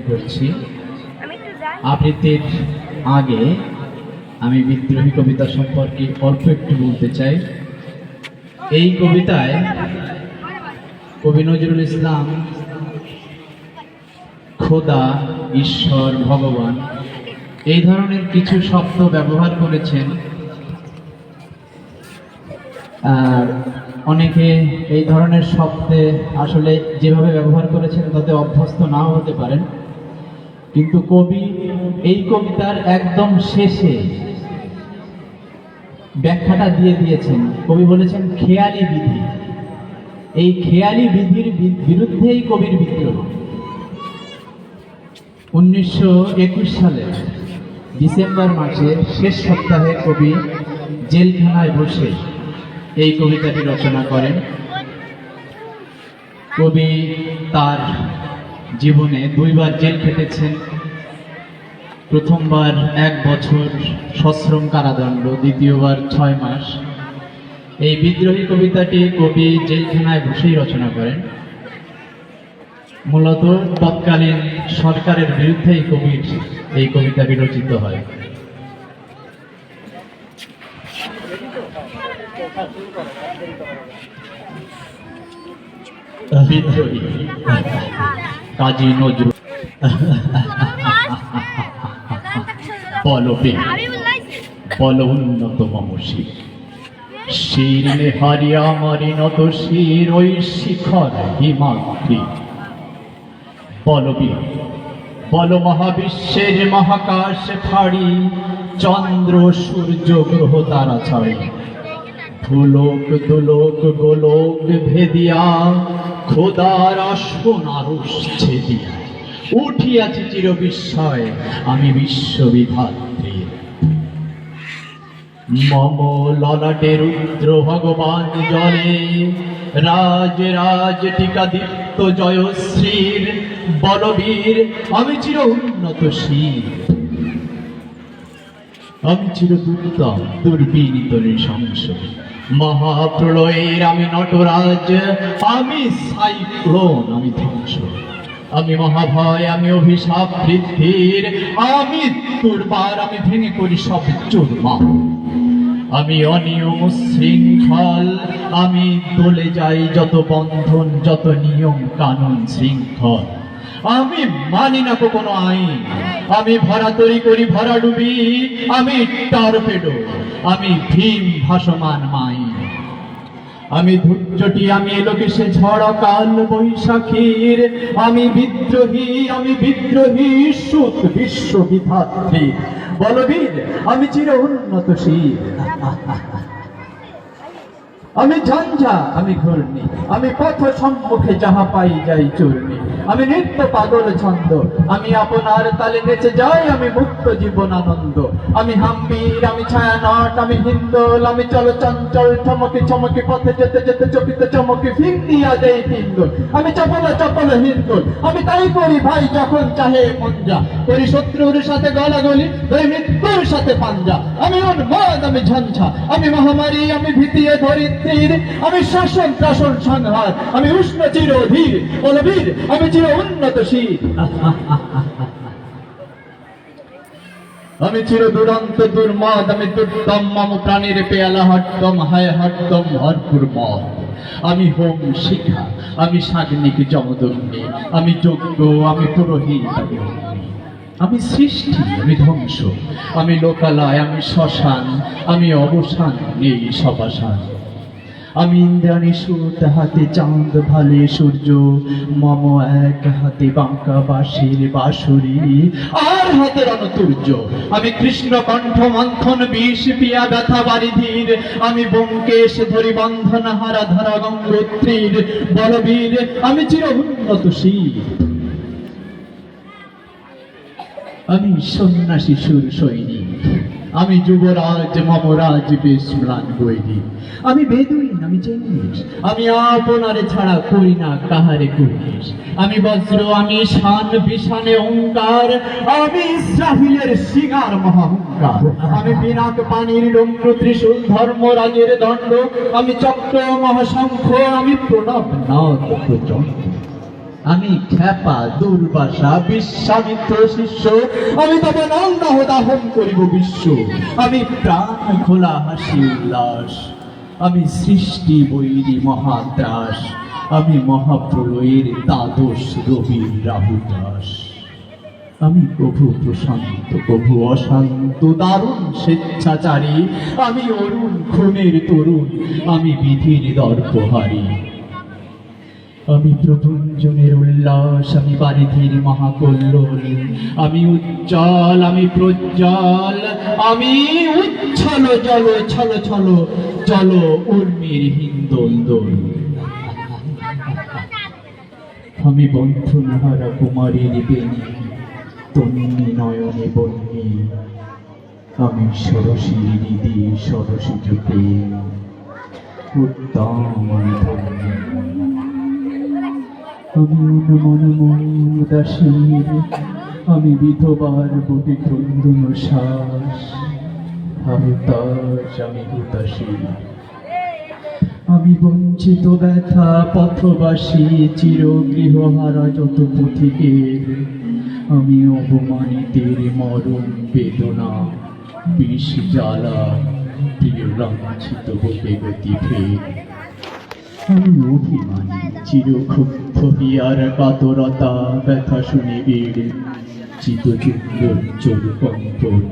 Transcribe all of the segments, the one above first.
করছি। আবৃত্তির আগে আমি বিদ্রোহী কবিতা সম্পর্কে অল্প একটু বলতে চাই। এই কবিতায় কবি নজরুল ইসলাম খোদা, ঈশ্বর, ভগবান এই ধরনের কিছু শব্দ ব্যবহার করেছেন। আর অনেকে এই ধরনের শব্দে আসলে যেভাবে ব্যবহার করেছেন তাতে অভ্যস্ত নাও হতে পারেন, কিন্তু কবি এই কবিতার একদম শেষে ব্যাখ্যাটা দিয়ে দিয়েছেন। কবি বলেছেন খেয়ালি বিধি। এই খেয়ালি বিধির বিরুদ্ধেই কবির বিদ্রোহ। 1921 সালের ডিসেম্বর মাসের শেষ সপ্তাহে কবি জেলখানায় বসে এই কবিতাটি রচনা করেন। কবি তার জীবনে দুইবার জেল খেটেছেন। প্রথমবার 1 বছর সশ্রম কারাদণ্ড, দ্বিতীয়বার 6 মাস। এই বিদ্রোহী কবিতাটি কবি জেলখানায় বসেই রচনা করেন। মূলত তৎকালীন সরকারের বিরুদ্ধেই কবির এই কবিতাটি রচিত হয়। বিদ্রোহী কাজী নজরুল বল উন্নত মমশি শির হারিয়া মারি নত শির ওই শিখর হিমাদ্রি। বল মহাবিশ্বের মহাকাশ ফাড়ি চন্দ্র সূর্য গ্রহ তারা ছাড়ি ভূলোক দুলোক গোলোক ভেদিয়া খোদার আসনারুষ ছেদিয়া উঠিয়াছি চির বিস্ময় আমি বিশ্ববিধাত্রী। মম ললাটে রুদ্র ভগবান জলে রাজ রাজ টিকা দীপ্ত জয়শ্রীর বলবীর আমি চির উন্নত শীর। আমি চির দুর্দম দুর্বিনীত নৃশংস মহাপ্রলয়ের আমি নটরাজ, আমি সাইক্লোন, আমি ধ্বংস, আমি মহাভয়, আমি অভিশাপ বৃদ্ধির, আমি দুর্বার, আমি ভেঙে করি সব চুরমার। আমি অনিয়ম শৃঙ্খল, আমি দলে যাই যত বন্ধন যত নিয়ম কানুন শৃঙ্খল। আমি মানি না কোনো আইন, আমি ভরা তরি করি ভরা ডুবি, আমি টর্পেডো, আমি ভীম ভাসমান মাইন। আমি ধৈর্যটি, আমি এলোকে সে ঝড় কাল বৈশাখীর, আমি বিদ্রোহী সুত বিশ্ববিধাত্রী বলবীর, আমি চির উন্নতশীল। আমি ঝঞ্ঝা, আমি ঘূর্ণি, আমি পথ সম্মুখে যাহা পাই যাই চূর্ণি, আমি নৃত্য পাগল ছন্দ, আমি আপনার তালে নেচে যাই, আমি মুক্ত জীবন আনন্দ। আমি হাম্বির, আমি ছায়ানট, আমি হিন্দোল, আমি চল চঞ্চল চমকে চমকে পথে যেতে যেতে চকিত চমকে ফিন্দিয়া দেই হিন্দোল। আমি চপল হিন্দোল, আমি তাই করি ভাই যখন চাহে মঞ্জা, করি শত্রুর সাথে গলাগলি, ওই মৃত্যুর সাথে পাঞ্জা। আমি উন্মাদ, আমি ঝঞ্ঝা, আমি মহামারী, আমি ভীতিয়ে ধরিত্রীর, আমি শাসন শাসন সংহার, আমি উষ্ণ চির ধীর বলবীর, আমি চির উন্নতশীল। আমি চির দুরন্ত দুর্মদ, আমি দুর্দম মম প্রাণীর পেয়ালা হট্টম হায় হট্টম ভরপুর মদ। আমি হোম শিখা, আমি সাগ্নিক যমদগ্নি, আমি যজ্ঞ, আমি পুরোহিত, আমি সৃষ্টি, আমি ধ্বংস, আমি লোকালয়, আমি শ্মশান, আমি অবসান এই সবাসান। আমি ইন্দ্রাণী সুত, হাতে চাঁদ ভালে সূর্য, মম এক হাতে বাঁকা বাঁশির বাঁশুরি, আর হাতে রণতুর্য। আমি কৃষ্ণ কণ্ঠ মন্থন বিষ পিয়া ব্যথা বারিধির, আমি ব্যোমকেশ ধরি বন্ধন হারা ধারা গঙ্গোত্রীর বলবীর, আমি চির উন্নতশীল। আমি সন্ন্যাসী সুর সৈনিক, আমি যুবরাজ মমরাজ বেশ ম্লান বৈরী, আমি বেদুইন, আমি চেঙ্গিস, আমি আপনারে ছাড়া করি না কাহারে কুর্নিশ। আমি বজ্র, আমি শান বিষানে ওঙ্কার, আমি ইসরাহিলের সিঙ্গার মহাহুঙ্কার। আমি পিনাক পানির ডমরু ত্রিশূল ধর্মরাজের দণ্ড, আমি চক্র মহাশঙ্খ, আমি প্রণব নাদ প্রচণ্ড। আমি খ্যাপা দুর্বাসা বিশ্বামিত্র শিষ্য, আমি তবে নন্দাহ দাহন করিব বিশ্ব। আমি প্রাণ খোলা হাসি উল্লাস, আমি সৃষ্টি বৈরী মহাত্রাস, আমি মহাপ্রলয়ের দ্বাদশ রবির রাহুদাস। আমি কভু প্রশান্ত কভু অশান্ত দারুণ স্বেচ্ছাচারী, আমি অরুণ খুনের তরুণ, আমি বিধির দর্পহারী। আমি প্রভঞ্জনের উল্লাস, আমি বারিধির মহাকল্লোল, আমি উজ্জ্বল আমি প্রজ্জ্বল, আমি উচ্ছল জল ছল ছল চল উর্মির হিন্দোল দোল। আমি বন্ধনহারা কুমারীর বেণী, তন্নি নয়নে বন্যী, আমি সরসী হৃদি সরসী চোখে উত্তম ধন্যী। আমি মনমন উদাসীর, আমি বিধবার বুকে ক্রন্দন শ্বাস, আমি তাস আমি হুতাশী, আমি বঞ্চিত ব্যথা পথবাসী, চির গৃহহারা যত পথিকের, আমি অপমানিতের মরণ বেদনা, বিষ জ্বালা প্রিয় লাঞ্ছিত বুকে গতি ফের। আমি অভিমানী চিরক্ষুব্ধ হিয়ার কাতরতা, ব্যথা শুনিবির চিতচুম্বন চোর কম্পন,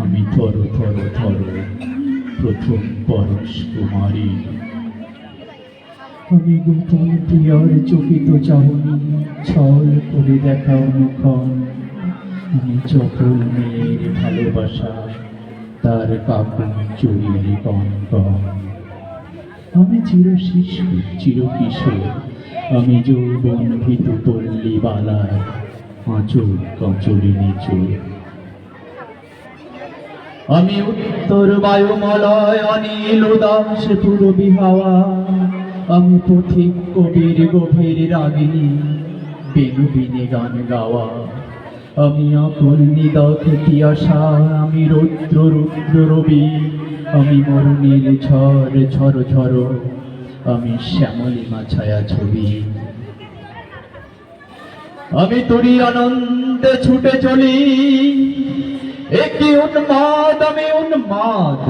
আমি থর থর থর প্রথম পরশ কুমারী। আমি গোপন প্রিয়ার চকিত চাহনি, ছল করে দেখা অনুক্ষণ, আমি চপল মেয়ের ভালোবাসা, তার কাকুন চুরির কনকন। আমি চির শিশু চির কিশোর, আমি যৌবন ভীতু পল্লী বালার আঁচল কাঁচরি নিচুর। আমি উত্তর বায়ুমলয় অনিল উদাস পূরবী হাওয়া, আমি পথিক কবির গভীর রাগিনী, বেনুবিনে গান গাওয়া। আমি আকুল নিদক তিয়াসা, আমি রৌদ্র রুদ্র রবি, আমি মরুণীর ঝড় ঝড় ঝড়, আমি শ্যামলিমা ছায়া ছবি। আমি তোরই আনন্দে ছুটে চলি, একই উন্মাদ আমি উন্মাদ,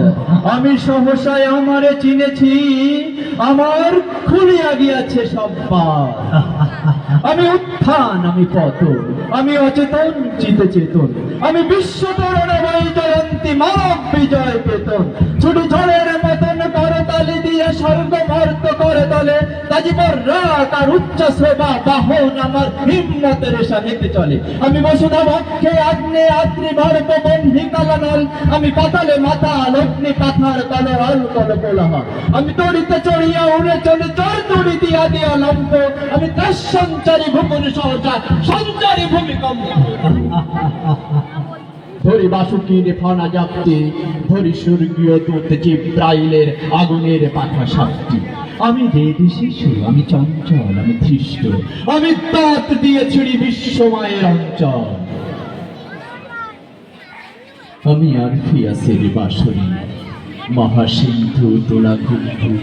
আমি সহসায় আমারে চিনেছি, আমার খুলিয়া গিয়াছে সব পার। আমি উত্থান আমি পতন, আমি অচেতন চিতে চেতন, আমি বিশ্ব তরণে বই জয়ন্তী মানব বিজয় বেতন। ছুটি ঝড়ের মতন করতালি দিয়ে স্বর্গ মর্ত করে তলে, তাজিবর রাত আর উচ্চশ্রবা বাহন আমার হিম্মতের সাথে চলে। আমি বসুধা বক্ষে আগ্নে আত্রি ভর্ব বন্ধি কালানল, আমি পাতালে মাতাল অগ্নি পাথার কলরল কল কোলাহল। আমি তড়িতে চড়িয়া উড়ে চলে চর তড়ি দিয়া দিয়া লম্ব, আমি দেশ সঞ্চারী ভুবন সহসা সঞ্চারী ভূমিকম্প। ধরি বাসুকির ফনা জাপটি, ধরি স্বর্গীয় দূত জিব্রাইলের আগুনের পাখা সাপটি। আমি দেবী শিশু আমি চঞ্চল আমি ধৃষ্ট, আমি দাঁত দিয়ে ছিড়ি বিশ্বমায়ের অঞ্চল। আমি আরফিয়াসের বাঁশরি, মহাসিন্ধু তোলা ঘুম ঘুম,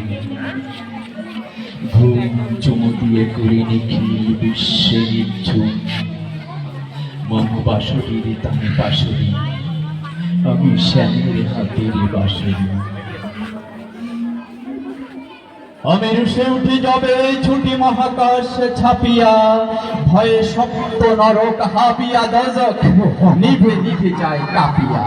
ঘুম চুমু দিয়ে করি নিখিল বিশ্বে নিঝুম। মম বাঁশরীর তানে বাঁশরি, আমি শ্যামের হাতের বাঁশরি। আমি রুষে উঠে যাবে ছুটি মহাকাশ ছাপিয়া, ভয়ে সপ্ত নরক হাবিয়া দজক নিভে নিভে যায় কাঁপিয়া।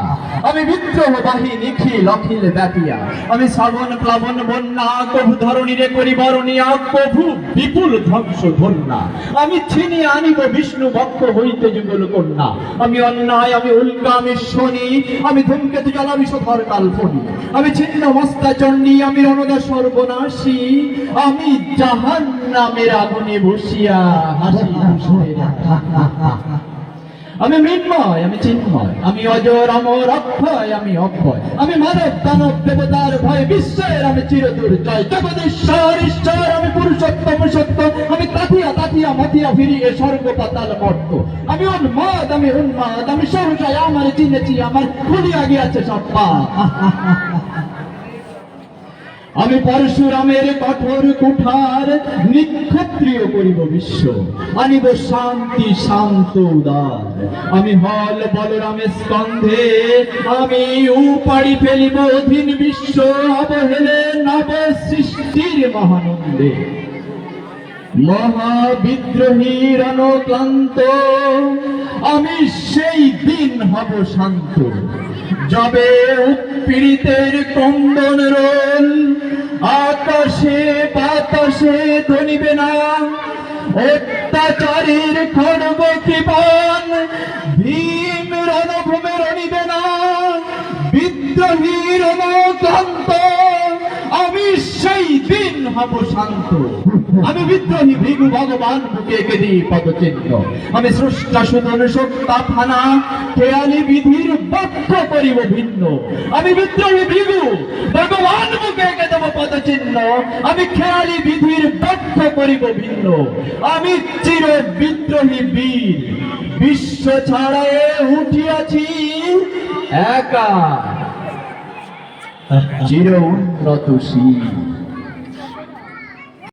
আমি বিদ্রোহ বাহি নিখিল অখিল ব্যাপিয়া, আমি শ্রাবণ প্লাবন বন্যা, কভু ধরণীরে করি বরণিয়া, কভু বিপুল ধ্বংস ধন্যা। আমি ছিনিয়ে আনিব বিষ্ণু বক্ষ হইতে যুগল কন্যা। আমি অন্যায় আমি উল্কা আমি শনি, আমি ধূমকেতু জ্বালাবি শোধর কাল্পনি। আমি ছিন্ন মস্তা চণ্ডী, আমি রণদা সর্বনাশী, আমি জাহান্নামের আগুনে বসিয়া হাসি খুশি। আমি মৃন্ময় আমি চিন্ময়, আমি অজর অমর অক্ষয় আমি অক্ষয়, আমি মানব দানব দেবতার ভয় বিশ্বের আমি চিরদুর্জয়। জগদীশ্বর ঈশ্বর আমি পুরুষোত্তম সত্য, আমি তাতিয়া তাতিয়া মতিয়া ফিরিয়ে স্বর্গ পাতাল মর্ত। আমি উন্মাদ আমি সহসায় আমার চিনেছি, আমার খুলিয়া গিয়াছে সব পা। আমি পরশুরামের কঠোর কুঠার নিক্ষত্রিয় করিব বিশ্ব, আনিব শান্তি শান্ত উদার। আমি হল বলরামের স্কন্ধে, আমি উপাড়ি ফেলিব অধীন বিশ্ব, অবহেলে নব সৃষ্টির মহানন্দে। মহাবিদ্রোহী রণক্লান্ত, আমি সেই দিন হব শান্ত, যবে উৎপীড়িতের কন্দন রোল আকাশে বাতাসে ধ্বনিবে না। অত্যাচারীর খড়গ কৃপান ভীম রণভূমে রণিবে না। বিদ্রোহী রণক্লান্ত, আমি সেই দিন হব শান্ত। আমি বিদ্রোহী ভৃগু ভগবান বুকে এঁকে দিই পদচিহ্ন। আমি স্রষ্টা সুদন সত্তা ফানা খেয়ালি বিধির বক্ষ করিব ভিন্ন। আমি বিদ্রোহী ভৃগু ভগবান বুকে এঁকে দেব পদচিহ্ন। আমি খেয়ালি বিধির বক্ষ করিব ভিন্ন। আমি চির বিদ্রোহী বীর, বিশ্ব ছাড়ায়ে উঠিয়াছি একা, চির উন্নত শীল।